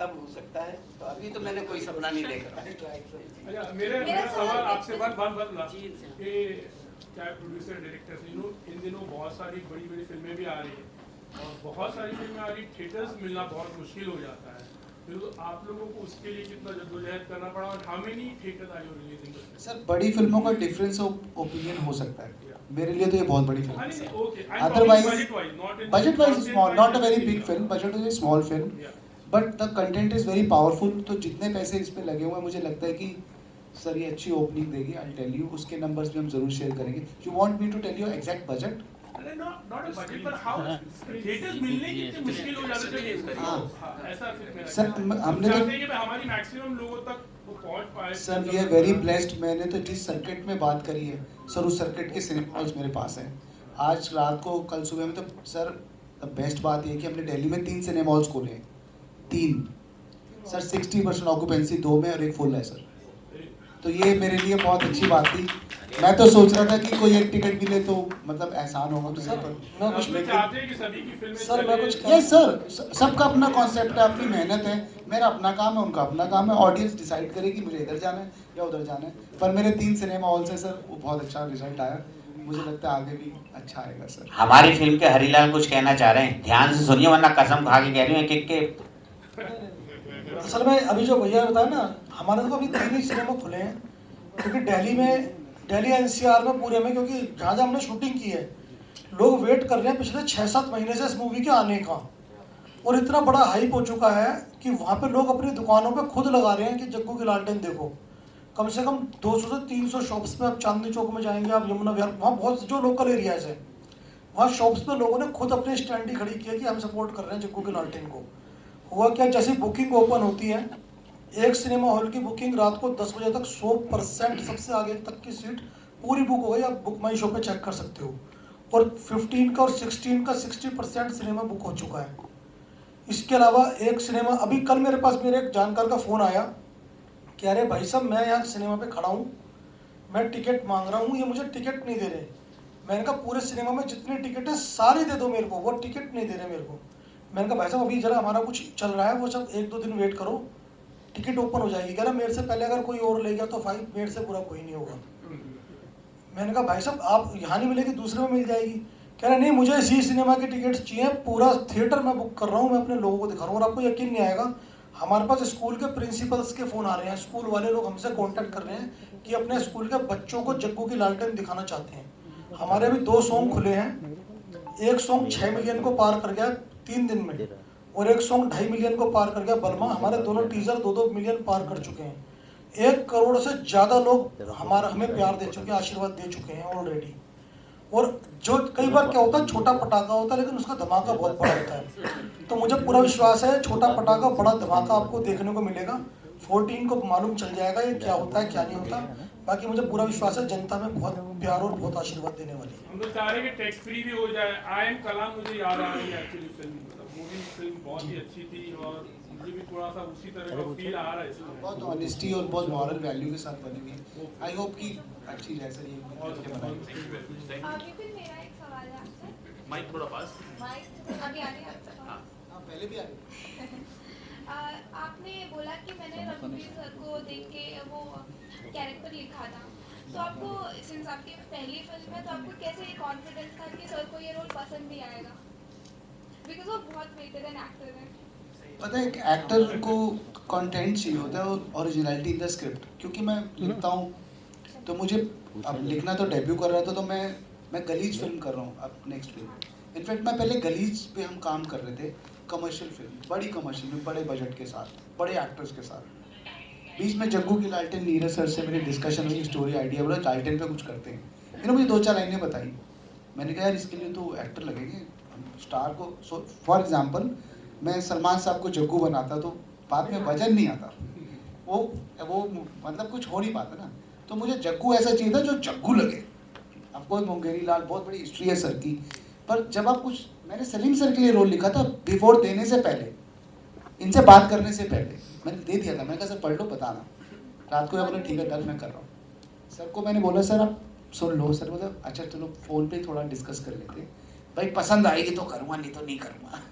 Speaker 4: तब हो सकता है। तो अभी तो मैंने कोई सपना नहीं देख रहा।
Speaker 11: अच्छा, मेरा सवाल आपसे वन कि चाहे प्रोड्यूसर डायरेक्टर से, इन दिनों बहुत सारी बड़ी फिल्में भी आ रही हैं और बहुत सारी फिल्में आ रही, थिएटर्स मिलना बहुत मुश्किल हो जाता है। तो आप लोगों को उसके लिए कितना जद्दोजहद करना पड़ा और how many theatres are you releasing? Sir
Speaker 1: बड़ी फिल्मों का डिफरेंस ऑफ ओपिनियन हो सकता है, मेरे लिए तो ये बहुत बड़ी फिल्म है।
Speaker 11: Okay,
Speaker 1: otherwise budget wise small, not a very big film, budget is small film, but the content is very powerful. तो जितने पैसे इस पे लगे हुए हैं, मुझे लगता है कि सर ये अच्छी ओपनिंग देगी। आई टेल यू, उसके नंबर्स भी हम जरूर शेयर करेंगे। You want me to tell you exact budget?
Speaker 11: Not a budget, पर हाउ थिएटर्स मिलने कितनी मुश्किल हो जाती है ऐसा फिल्म।
Speaker 1: सर हमने तो
Speaker 11: हमारी मैक्सिमम लोगों तक वो पहुंच पाए।
Speaker 1: Sir we are very blessed. मैंने तो जिस सर्किट में बात करी है सर, उस सर्किट के सिनेमा हॉल्स मेरे पास हैं। आज रात को, कल सुबह में, तो सर द बेस्ट बात ये है कि हमने दिल्ली में 3 सिनेमा हॉल्स खोले हैं। 3 सर, 60% ऑक्यूपेंसी 2 में और 1 फुल है सर। तो ये मेरे लिए बहुत अच्छी बात थी। मैं तो सोच रहा था कि कोई एक टिकट मिले तो मतलब एहसान होगा। तो सर
Speaker 11: मैं कुछ चाहते हैं कि सभी की फिल्में
Speaker 2: सर मैं कुछ
Speaker 1: यस सर, सबका अपना कॉन्सेप्ट है, अपनी मेहनत है। मेरा अपना काम है, उनका अपना काम है। ऑडियंस डिसाइड करेगी मुझे इधर जाना है या उधर जाना है। पर मेरे 3 सिनेमा हॉल से सर वो बहुत अच्छा रिजल्ट आया। मुझे लगता है आगे भी अच्छा आएगा सर।
Speaker 12: हमारी फिल्म के हरीलाल कुछ कहना चाह रहे हैं, ध्यान से सुनिए वरना कसम खा के कह रही हूँ कि
Speaker 2: असल में अभी जो भैया बताया ना, हमारे तो अभी 3 ही सिनेमा खुले हैं, क्योंकि दिल्ली एनसीआर में पूरे में, क्योंकि जहाँ जहाँ हमने शूटिंग की है लोग वेट कर रहे हैं पिछले 6-7 महीने से इस मूवी के आने का। और इतना बड़ा हाइप हो चुका है कि वहाँ पे लोग अपनी दुकानों पे खुद लगा रहे हैं कि जग्गू की लालटेन देखो। कम से कम 200 से 300 शॉप्स में, आप चांदनी चौक में जाएंगे, आप यमुना विहार, वहाँ बहुत जो लोकल एरियाज हैं वहाँ शॉप्स पे लोगों ने खुद अपने स्टैंड ही खड़ी किया कि हम सपोर्ट कर रहे हैं जग्गू के लालटेन को। हुआ क्या, जैसे बुकिंग ओपन होती है, एक सिनेमा हॉल की बुकिंग रात को 10 बजे तक 100% सबसे आगे तक की सीट पूरी बुक हो गई। आप बुक माई शो पे चेक कर सकते हो। और 15 का और 16 का 60% सिनेमा बुक हो चुका है। इसके अलावा एक सिनेमा, अभी कल मेरे पास मेरे एक जानकार का फ़ोन आया कि अरे भाई साहब मैं यहाँ सिनेमा पे खड़ा हूँ, मैं टिकट मांग रहा हूँ, ये मुझे टिकट नहीं दे रहे। मैंने कहा पूरे सिनेमा में जितनी टिकट है सारी दे दो मेरे को, वो टिकट नहीं दे रहे मेरे को। मैंने कहा भाई साहब अभी जरा हमारा कुछ चल रहा है, वो सब 1-2 दिन वेट करो, टिकट ओपन हो जाएगी। कह रहा मेरे से पहले अगर कोई और ले गया तो फाइन, मेरे से पूरा कोई नहीं होगा। मैंने कहा भाई साहब आप यहाँ नहीं मिलेगी, दूसरे में मिल जाएगी। कह रहा नहीं मुझे इसी सिनेमा की टिकट्स चाहिए, पूरा थिएटर मैं बुक कर रहा हूँ, मैं अपने लोगों को दिखा रहा हूँ। और आपको यकीन नहीं आएगा, हमारे पास स्कूल के प्रिंसिपल्स के फ़ोन आ रहे हैं, स्कूल वाले लोग हमसे कांटेक्ट कर रहे हैं कि अपने स्कूल के बच्चों को जग्गू की लालटेन दिखाना चाहते हैं। हमारे अभी 2 सॉन्ग खुले हैं, एक सॉन्ग 6 मिलियन को पार कर गया 3 दिन में, और एक सॉन्ग 2.5 मिलियन को पार कर गया बलमा। हमारे दोनों टीजर 2-2 मिलियन पार कर चुके हैं। 1 करोड़ से ज़्यादा लोग हमें प्यार दे चुके हैं, आशीर्वाद दे चुके हैं ऑलरेडी। और जो कई बार क्या होता है, छोटा पटाखा होता है लेकिन उसका धमाका बहुत बड़ा होता है। तो मुझे पूरा विश्वास है छोटा पटाखा बड़ा धमाका आपको देखने को मिलेगा। 14 को मालूम चल जाएगा ये क्या होता है क्या नहीं होता। बाकी मुझे पूरा विश्वास है जनता में बहुत प्यार और बहुत आशीर्वाद देने वाली है।
Speaker 11: हम तो चाह रहे हैं कि टैक्स फ्री भी हो जाए। आई एम कलाम मुझे याद आ रही है एक्चुअली फिल्म बहुत ही अच्छी थी और मुझे भी थोड़ा सा उसी तरह का फील आ रहा है इसमें।
Speaker 1: बहुत ऑनेस्टी और बहुत मॉरल वैल्यू के साथ बनी हुई है। आई होप कि अच्छी जैसे ये
Speaker 7: मेरा एक सवाल है आपसे।
Speaker 3: माइक थोड़ा पास,
Speaker 7: माइक अभी आ रही है।
Speaker 1: हाँ पहले भी आ रही।
Speaker 7: आपने बोला कि मैंने रघुवीर सर को देख के वो कैरेक्टर लिखा था, तो आपको सिंस आपकी पहली फिल्म है तो आपको कैसे कॉन्फिडेंस था कि सर को ये रोल पसंद भी आएगा, बिकॉज वो बहुत वेटेड एन एक्टर है।
Speaker 1: पता है एक एक्टर को कंटेंट चाहिए होता है और ओरिजिनलिटी इन द स्क्रिप्ट। क्योंकि मैं लिखता हूँ तो मुझे अब लिखना तो डेब्यू कर रहा था, तो मैं गलीज फिल्म कर रहा हूँ अब नेक्स्ट फिल्म। इनफैक्ट मैं पहले गलीज पे हम काम कर रहे थे, कमर्शियल फिल्म, बड़ी कमर्शियल में, बड़े बजट के साथ, बड़े एक्टर्स के साथ। बीच में जग्गू की लालटेन नीरज सर से मेरी डिस्कशन हुई, स्टोरी आइडिया बोला लालटेन पे कुछ करते हैं। इन्होंने मुझे 2-4 लाइनें बताई। मैंने कहा यार इसके लिए तो एक्टर लगेंगे, स्टार को। सो फॉर एग्जाम्पल मैं सलमान साहब को जग्गू बनाता तो बाद में वजन नहीं आता, वो मतलब कुछ हो नहीं पाता ना। तो मुझे जग्गू ऐसा चाहिए था जो जग्गू लगे। आपको मुंगेरी लाल बहुत बड़ी हिस्ट्री है सर की, पर जब आप कुछ, मैंने सलीम सर के लिए रोल लिखा था बिफोर देने से पहले, इनसे बात करने से पहले मैंने दे दिया था। मैंने कहा सर पढ़ लो बताना। रात को बोला ठीक है डन मैं कर रहा हूँ। सर को मैंने बोला सर आप सुन लो। सर बोला अच्छा चलो फ़ोन पे थोड़ा डिस्कस कर लेते हैं, भाई पसंद आएगी तो करूँगा नहीं तो नहीं करूँगा।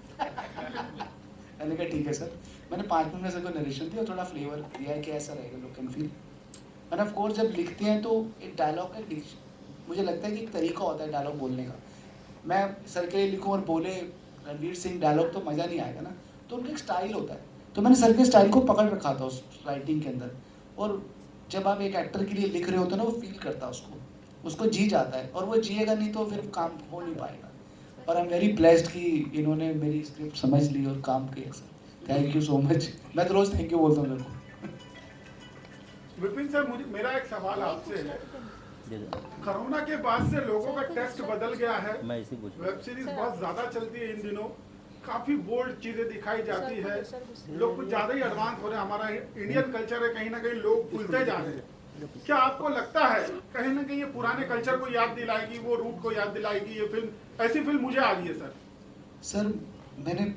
Speaker 1: मैंने कहा ठीक है सर। मैंने 5 मिनट में सर को नरेशन दिया और थोड़ा फ्लेवर दिया कि ऐसा रहेगा look and feel. End of course जब लिखते हैं तो एक डायलॉग का मुझे लगता है कि एक तरीका होता है डायलॉग बोलने का। मैं सर के लिए लिखूँ और बोले रणवीर सिंह डायलॉग तो मज़ा नहीं आएगा ना, तो उनका एक स्टाइल होता है। तो मैंने सर के स्टाइल को पकड़ रखा था उस राइटिंग के अंदर। और जब आप एक एक्टर के लिए लिख रहे होते हो ना, वो फील करता है उसको जी जाता है, और वो जिएगा नहीं तो फिर काम हो नहीं पाएगा। और आई एम वेरी ब्लेस्ड कि इन्होंने मेरी स्क्रिप्ट समझ ली और काम किया sir. Thank you so much. मैं तो रोज़ थैंक यू बोलता हूँ।
Speaker 8: विपिन सर मेरा एक सवाल आपसे है। कोरोना के बाद से लोगों का टेस्ट बदल गया है, वेब सीरीज बहुत ज्यादा चलती है इन दिनों, काफी बोल्ड चीजें दिखाई जाती है, लोग कुछ ज्यादा ही एडवांस हो रहे हैं। हमारा इंडियन कल्चर है, कहीं ना कहीं लोग भूलते जा रहे हैं। क्या आपको लगता है कहीं ना कहीं ये पुराने कल्चर को याद दिलाएगी, वो रूट को याद दिलाएगी ये फिल्म? ऐसी फिल्म मुझे आ रही है सर।
Speaker 1: मैंने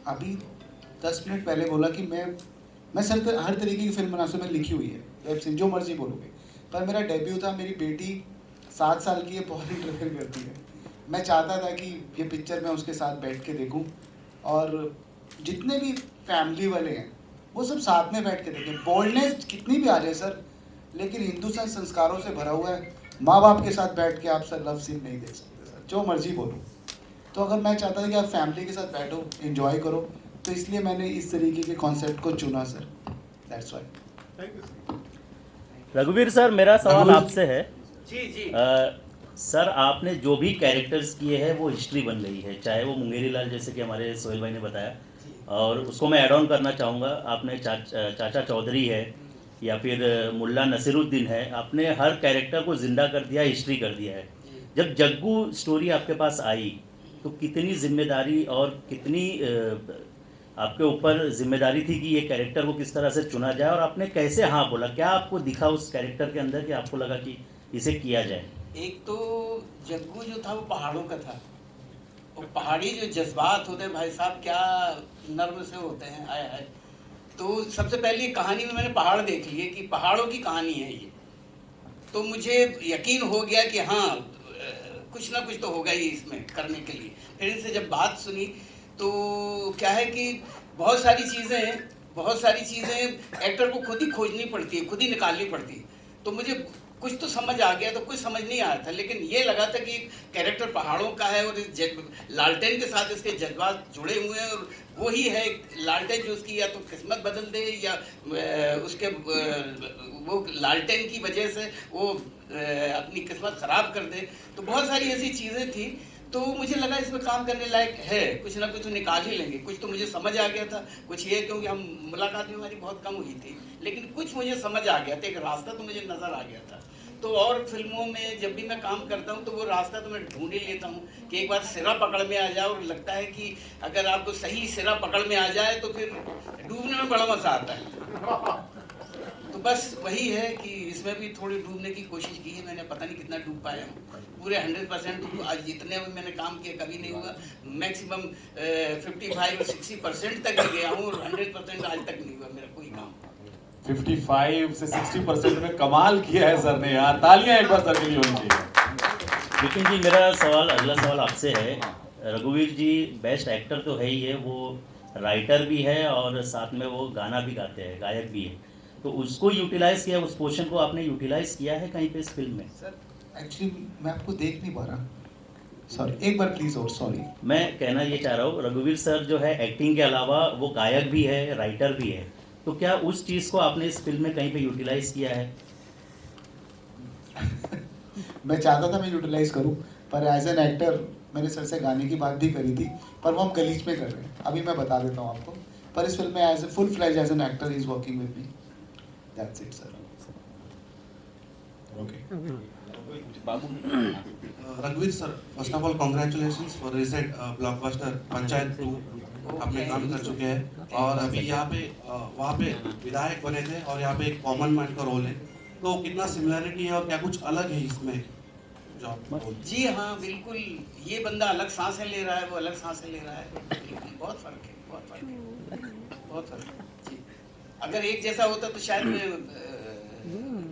Speaker 1: अभी 10 मिनट पहले बोला कि मैं सर हर तरीके की फिल्म बना सकता, मैं लिखी हुई है वेब सीरीज, जो मर्जी बोलोगे। पर मेरा डेब्यू था, मेरी बेटी 7 साल की है, बहुत इंटरफेयर करती है। मैं चाहता था कि ये पिक्चर मैं उसके साथ बैठ के देखूं, और जितने भी फैमिली वाले हैं वो सब साथ में बैठ के देखें। बोल्डनेस कितनी भी आ जाए सर, लेकिन हिंदुस्तान संस्कारों से भरा हुआ है। माँ बाप के साथ बैठ के आप सर लव सीन नहीं देख सकते सर, जो मर्जी बोलो। तो अगर मैं चाहता था कि आप फैमिली के साथ बैठो, एंजॉय करो, तो इसलिए मैंने इस तरीके के कॉन्सेप्ट को चुना sir. That's why.
Speaker 8: Thank you sir.
Speaker 5: रघुवीर सर, मेरा सवाल आपसे है।
Speaker 4: जी
Speaker 5: सर, आपने जो भी कैरेक्टर्स किए हैं वो हिस्ट्री बन गई है, चाहे वो मुंगेरी लाल जैसे कि हमारे सोहेल भाई ने बताया, और उसको मैं ऐड ऑन करना चाहूँगा। आपने चाचा चौधरी है, या फिर मुल्ला नसीरुद्दीन है, आपने हर कैरेक्टर को जिंदा कर दिया, हिस्ट्री कर दिया है। जब जग्गू स्टोरी आपके पास आई तो कितनी जिम्मेदारी और कितनी आपके ऊपर जिम्मेदारी थी कि ये कैरेक्टर को किस तरह से चुना जाए, और आपने कैसे हाँ बोला? क्या आपको दिखा उस कैरेक्टर के अंदर कि आपको लगा कि इसे किया जाए?
Speaker 4: एक तो जग्गू जो था वो पहाड़ों का था, और पहाड़ी जो जज्बात होते हैं भाई साहब, क्या नर्म से होते हैं, आए हाय। तो सबसे पहली कहानी में मैंने पहाड़ देख लिए कि पहाड़ों की कहानी है ये, तो मुझे यकीन हो गया कि हाँ कुछ ना कुछ तो होगा ही इसमें करने के लिए। फिर इनसे जब बात सुनी तो क्या है कि बहुत सारी चीज़ें एक्टर को खुद ही खोजनी पड़ती है, खुद ही निकालनी पड़ती है। तो मुझे कुछ तो समझ आ गया, तो कुछ समझ नहीं आया था, लेकिन ये लगा था कि कैरेक्टर पहाड़ों का है और इस लालटेन के साथ इसके जज्बात जुड़े हुए हैं, और वही है लालटेन जो उसकी या तो किस्मत बदल दे या उसके वो लालटेन की वजह से वो अपनी किस्मत ख़राब कर दे। तो बहुत सारी ऐसी चीज़ें थी, तो मुझे लगा इसमें काम करने लायक है, कुछ ना कुछ तो निकाल ही लेंगे। कुछ तो मुझे समझ आ गया था, कुछ ये क्योंकि हम मुलाकात में हमारी बहुत कम हुई थी, लेकिन कुछ मुझे समझ आ गया था, एक रास्ता तो मुझे नज़र आ गया था। तो और फिल्मों में जब भी मैं काम करता हूँ तो वो रास्ता तो मैं ढूंढ ही लेता हूँ कि एक बार सिरा पकड़ में आ जाए, और लगता है कि अगर आपको सही सिरा पकड़ में आ जाए तो फिर डूबने में बड़ा मज़ा आता है। तो बस वही है कि इसमें भी थोड़ी डूबने की कोशिश की है मैंने, पता नहीं कितना डूब पाया हूँ। पूरे 100% आज जितने भी मैंने काम किया कभी नहीं हुआ, मैक्सिमम 55 और 60% तक ही गया हूँ, और 100% आज तक नहीं हुआ मेरा कोई काम।
Speaker 3: 55 से 60% में कमाल किया है सर ने यार, तालियां एक बार सर के लिए होनी चाहिए।
Speaker 5: लेकिन जी मेरा अगला सवाल आपसे है, रघुवीर जी बेस्ट एक्टर तो है ही है, वो राइटर भी है और साथ में वो गाना भी गाते हैं, गायक भी है, तो उसको यूटिलाइज किया, उस पोर्शन को आपने यूटिलाइज किया है कहीं पे इस फिल्म में?
Speaker 1: सर एक्चुअली मैं आपको देख नहीं पा रहा, सॉरी एक बार प्लीज। और सॉरी,
Speaker 5: मैं कहना ये चाह रहा हूँ, रघुवीर सर जो है एक्टिंग के अलावा वो गायक भी है, राइटर भी है, तो क्या उस चीज़ को आपने इस फिल्म में कहीं पे यूटिलाइज किया है?
Speaker 1: मैं चाहता था मैं यूटिलाइज करूं, पर एज एन एक्टर मैंने सर से गाने की बात भी करी थी, पर वो हम गलीच में कर रहे हैं, अभी मैं बता देता हूं आपको। पर इस फिल्म में as a full fledge as an actor is working with me, that's it sir.
Speaker 3: Okay
Speaker 13: रघुवीर sir, first of all congratulations for recent blockbuster Panchayat 2 आपने काम कर चुके हैं, और अभी यहाँ पे वहाँ पे विधायक बने थे और यहाँ पे एक कॉमन मैन का रोल है, तो कितना सिमिलरिटी है और क्या कुछ अलग है इसमें?
Speaker 4: जी हाँ बिल्कुल, ये बंदा अलग सांसें ले रहा है, वो अलग सांसें ले रहा है, बिल्कुल बहुत फर्क है, बहुत फर्क है जी। अगर एक जैसा होता तो शायद मैं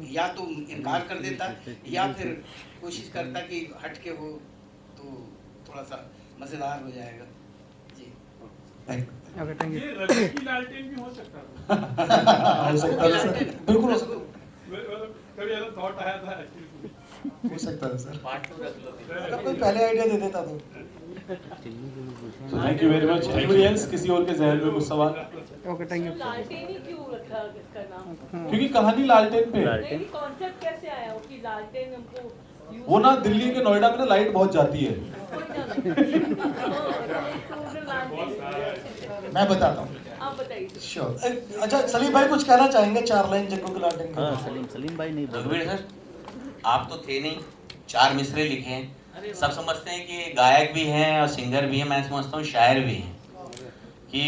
Speaker 4: या तो इनकार कर देता या फिर कोशिश करता कि हट के हो तो थोड़ा सा मज़ेदार हो जाएगा जी।
Speaker 11: ये रघु की लालटेन भी हो सकता था।
Speaker 1: हो सकता है सर, बिल्कुल हो सकता है,
Speaker 11: कभी ऐसा थॉट आया था एक्चुअली?
Speaker 1: हो सकता है सर,
Speaker 2: अगर कोई पहले आइडिया दे देता तो।
Speaker 3: Thank you very much. Anybody else, किसी और के जहन में कुछ सवाल?
Speaker 14: Okay, thank you. लालटेन ही क्यों रखा इसका नाम?
Speaker 3: क्योंकि कहानी लालटेन पे है।
Speaker 14: नहीं, कॉन्सेप्ट कैसे आया वो कि लालटेन हमको
Speaker 3: वो ना दिल्ली के नोएडा में ना लाइट बहुत जाती है।
Speaker 1: मैं बताता हूँ,
Speaker 14: आप बताइए।
Speaker 1: श्योर।
Speaker 2: अच्छा सलीम भाई कुछ कहना चाहेंगे 4 लाइन जग्गू की लालटेन के?
Speaker 5: हाँ सलीम भाई नहीं।
Speaker 12: रघुवीर सर, आप तो थे नहीं, 4 मिसरे लिखे हैं, सब समझते हैं कि गायक भी हैं और सिंगर भी हैं, मैं समझता हूँ शायर भी हैं, कि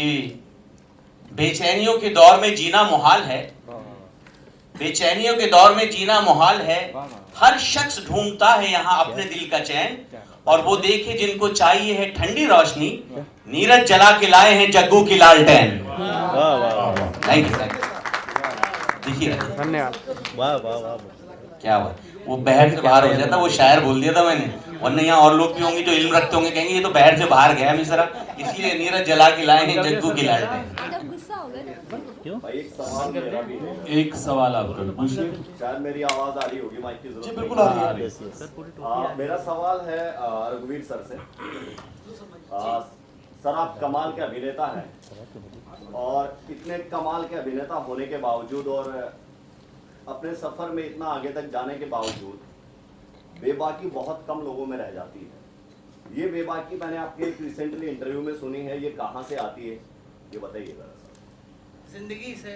Speaker 12: बेचैनियों के दौर में जीना मुहाल है, बेचैनियों के दौर में जीना मुहाल है, हर शख्स ढूंढता है यहाँ अपने दिल का चैन, और वो देखे जिनको चाहिए है ठंडी रोशनी, नीरज जला के लाए हैं जग्गू की लालटेन। थैंक यू, देखिए
Speaker 14: धन्यवाद।
Speaker 5: वाह वाह वाह,
Speaker 12: क्या बात, वो बहर से बाहर हो जाता, वो शायर बोल दिया था मैंने, वरना यहाँ और लोग भी होंगे जो इल्म रखते होंगे, कहेंगे ये तो बहर से बाहर गया मिसरा, इसलिए नीरज जला के लाए हैं जग्गू की लालटेन।
Speaker 5: क्यों?
Speaker 3: एक सवाल आप पूछिए।
Speaker 15: शायद मेरी आवाज आ रही होगी, माइक की जरूरत?
Speaker 2: जी बिल्कुल आ रही है।
Speaker 15: मेरा सवाल है रघुवीर सर से। सर आप कमाल के अभिनेता हैं, और इतने कमाल के अभिनेता होने के बावजूद और अपने सफर में इतना आगे तक जाने के बावजूद बेबाकी बहुत कम लोगों में रह जाती है। ये बेबाकी मैंने आपके एक रिसेंटली इंटरव्यू में सुनी है, ये कहाँ से आती है, ये बताइए जरा।
Speaker 4: जिंदगी से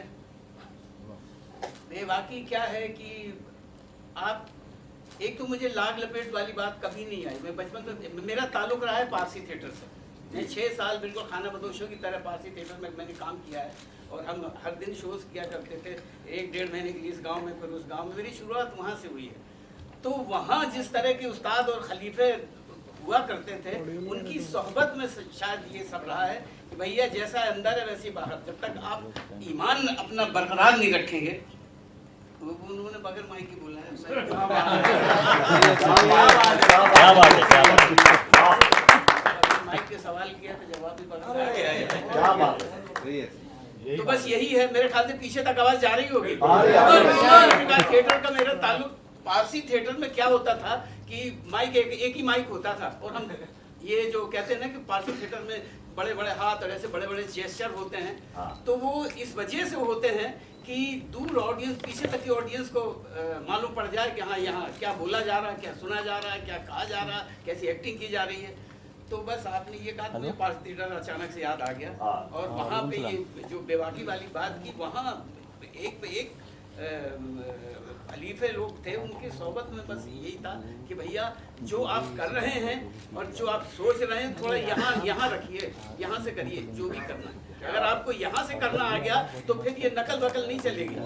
Speaker 4: बेबाकी क्या है कि आप एक तो मुझे लाग लपेट वाली बात कभी नहीं आई। मैं बचपन में मेरा ताल्लुक रहा है पारसी थिएटर से। मैं 6 साल बिल्कुल खाना बदोशों की तरह पारसी थिएटर में मैंने काम किया है और हम हर दिन शोज किया करते थे 1-1.5 महीने के लिए इस गांव में, फिर उस गांव में। मेरी शुरुआत वहाँ से हुई है। तो वहाँ जिस तरह के उस्ताद और खलीफे हुआ करते थे, उनकी सोहबत में शायद ये सब रहा है कि भैया जैसा अंदर है वैसी बाहर। जब तक आप ईमान अपना बरकरार नहीं रखेंगे, उन्होंने बगैर माइक की बोला है।
Speaker 5: क्या बात है।
Speaker 4: माइक के सवाल किया तो जवाब भी बगैर। तो बस यही है, मेरे ख्याल से पीछे तक आवाज जा रही होगी। थिएटर का मेरा ताल्लुक पारसी थिएटर में क्या होता था कि माइक एक ही माइक होता था और हम ये जो कहते हैं ना कि पारसी थिएटर में बड़े बड़े हाथ और ऐसे बड़े बड़े जेस्चर होते हैं, तो वो इस वजह से होते हैं कि दूर ऑडियंस, पीछे तक की ऑडियंस को मालूम पड़ जाए कि हाँ यहाँ क्या बोला जा रहा है, क्या सुना जा रहा है, क्या कहा जा रहा है, कैसी एक्टिंग की जा रही है। तो बस आपने ये कहा तो मुझे पारसी थिएटर अचानक से याद आ गया। और वहाँ पे ये जो बेबाकी वाली बात की, वहाँ एक पे एक खलीफे लोग थे, उनकी सोबत में बस यही था कि भैया जो आप कर रहे हैं और जो आप सोच रहे हैं थोड़ा यहाँ रखिए, यहाँ से करिए जो भी करना है। अगर आपको यहाँ से करना आ गया तो फिर ये नकल वकल नहीं चलेगी।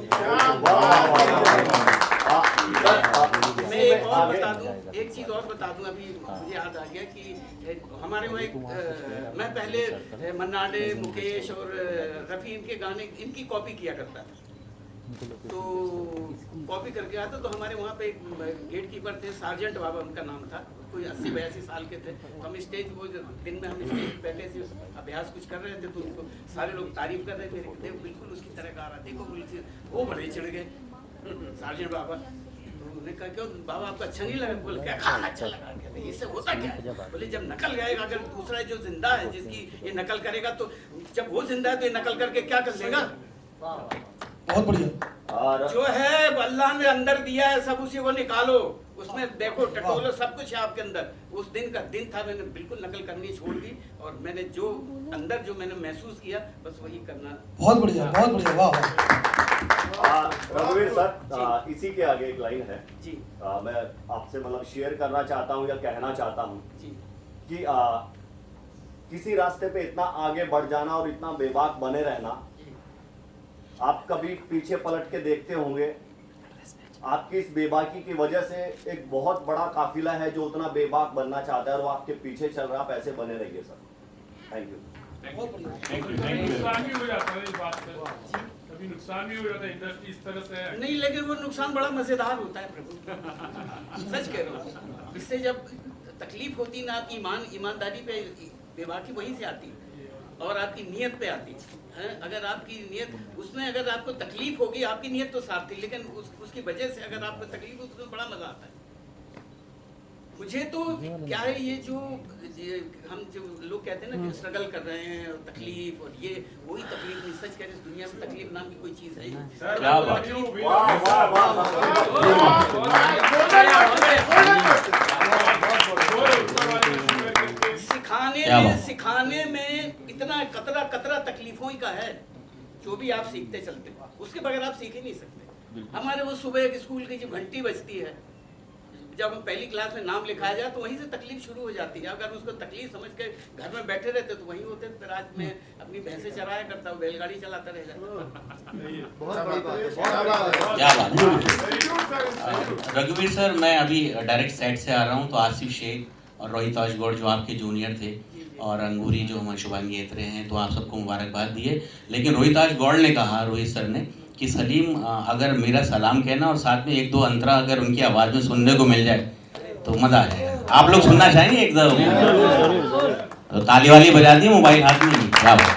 Speaker 4: मैं एक और बता दूं, एक चीज़ और बता दूं, अभी मुझे याद आ गया कि हमारे वहाँ एक मैं पहले मन्ना डे, मुकेश और रफ़ी इनके गाने इनकी कॉपी किया करता था। तो कॉपी करके आया था। तो हमारे वहाँ पे एक गेट कीपर थे, सार्जेंट बाबा उनका नाम था, कोई 80-82 साल के थे। तो हम स्टेज वो दिन में हम स्टेज पहले से अभ्यास कुछ कर रहे थे, तो उनको सारे लोग तारीफ कर रहे थे, देखो बिल्कुल उसकी तरह गा रहा, देखो बिल्कुल। वो बड़े चिढ़ गए सार्जेंट बाबा। तो उन्होंने कहा क्यों बाबा आपको अच्छा नहीं लगा? बोले क्या खाना अच्छा लगा? कहते इससे होता क्या है? बोले जब नकल गाएगा, अगर दूसरा जो जिंदा है जिसकी ये नकल करेगा, तो जब वो जिंदा है तो ये नकल करके क्या कर लेगा?
Speaker 2: बहुत बढ़िया।
Speaker 4: जो है अल्लाह ने अंदर दिया है सब उसी को निकालो, उसमें देखो टटोलो, सब कुछ है आपके अंदर। उस दिन का दिन था, मैंने बिल्कुल नकल करनी छोड़ दी और मैंने जो अंदर जो मैंने महसूस किया बस वही करना।
Speaker 2: बहुत बढ़िया, बहुत बढ़िया, वाह।
Speaker 15: रघुवीर सर, इसी के आगे एक लाइन है
Speaker 4: जी।
Speaker 15: मैं आपसे मतलब शेयर करना चाहता हूँ या कहना चाहता हूँ कि किसी रास्ते पे इतना आगे बढ़ जाना और इतना बेबाक बने रहना, आप कभी पीछे पलट के देखते होंगे, आपकी इस बेबाकी की वजह से एक बहुत बड़ा काफिला है जो उतना बेबाक बनना चाहता है और वो आपके पीछे चल रहा है। आप ऐसे बने रहिए सर। Thank you.
Speaker 11: नुकसान भी हो जाता है इस बात से, कभी नुकसान भी हो जाता है इंडस्ट्री इस तरह से
Speaker 4: नहीं, लेकिन वो नुकसान बड़ा मजेदार होता है प्रभु, सच कह रहा हूँ। इससे जब तकलीफ होती ना, आपकी ईमानदारी पे बेबाकी वहीं से आती और आपकी नीयत पे आती है। अगर आपकी नीयत उसमें, अगर आपको तकलीफ होगी, आपकी नीयत तो साफ थी, लेकिन उसकी वजह से अगर आपको तकलीफ हो तो उसमें बड़ा मजा आता है। मुझे तो क्या है, ये जो हम जो लोग कहते हैं ना कि स्ट्रगल कर रहे हैं और तकलीफ, और ये वही तकलीफ नहीं, सच कह रहे, इस दुनिया में तकलीफ नाम की कोई चीज है सिखाने में इतना कतरा तकलीफों का है जो भी आप सीखते चलते, उसके बगैर आप सीख ही नहीं सकते। हमारे वो सुबह एक स्कूल की जो घंटी बजती है, जब हम पहली क्लास में नाम लिखाया जाए तो वहीं से तकलीफ शुरू हो जाती है। अगर उसको तकलीफ समझ के घर में बैठे रहते तो वहीं होते। फिर आज मैं अपनी भैंसे चराया करता हूँ, बैलगाड़ी चलाता रह
Speaker 12: जाता। रघुवीर सर, मैं अभी डायरेक्ट सेट से आ रहा हूँ, तो आसिफ शेख और रोहित आजगौड़ जो आपके जूनियर थे और अंगूरी जो हमारे शुभांगी एतरे हैं, तो आप सबको मुबारकबाद दिए। लेकिन रोहित आजगौड़ ने कहा, रोहित सर ने, कि सलीम अगर मेरा सलाम कहना और साथ में 1-2 अंतरा अगर उनकी आवाज़ में सुनने को मिल जाए तो मज़ा आ जाएगा। आप लोग सुनना चाहेंगे एक दो? तो ताली वाली बजा दी, मोबाइल हाथ में नहीं। क्या बात।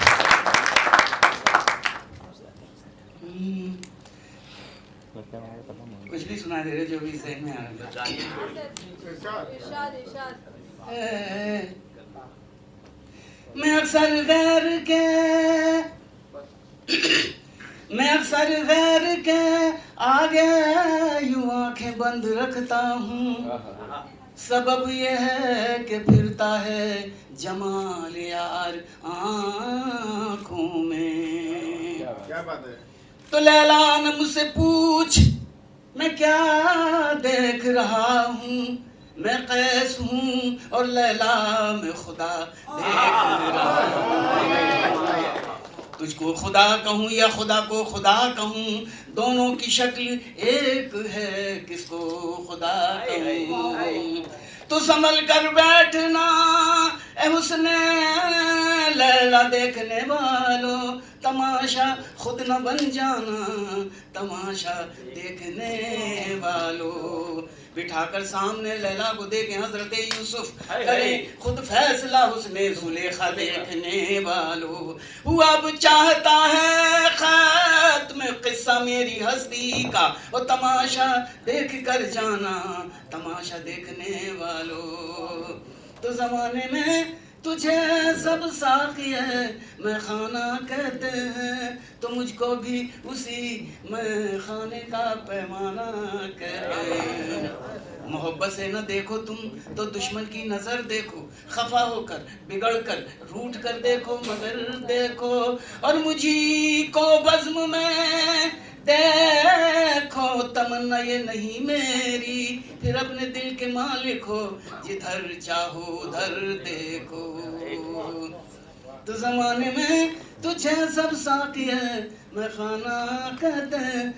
Speaker 4: कुछ भी सुना दे रहे जो भी ज़हन में आ रहा है। मैं अक्सर गैर के आगे यूं आंखें बंद रखता हूँ, सबब यह है कि फिरता है जमाल यार आँखों में।
Speaker 8: क्या बात है।
Speaker 4: तो लैला ने मुझसे पूछ क्या देख रहा हूँ, मैं कैस हूँ और लैला में खुदा देख रहा हूँ। तुझको खुदा कहूँ या खुदा को खुदा कहूँ, दोनों की शक्ल एक है, किसको खुदा कहूँ। तू संभल कर बैठना ए हुस्ने लैला देखने वालों, तमाशा खुद न बन जाना, तमाशा देखने वालों। बिठाकर सामने लैला को देखे हजरत यूसुफ, करे खुद फैसला हुस्ने जुलेखा देखने वालों। वो अब चाहता है खात्म किस्सा मेरी हस्ती का, और तमाशा देख कर जाना, तमाशा देखने वालों। तो जमाने में तुझे सब साकी है, मैं खाना कहते हैं, तो मुझको भी उसी मैं खाने का पैमाना कहते हैं। मोहब्बत से न देखो तुम तो दुश्मन की नज़र देखो, खफा होकर बिगड़ कर रूठ कर देखो, मगर देखो और मुझी को बज़्म में देखो। तमन्ना ये नहीं मेरी, फिर अपने दिल के मालिक हो, जिधर चाहो उधर देखो। तो जमाने में तुझे सब साकी है, मैं खाना कहते हैं।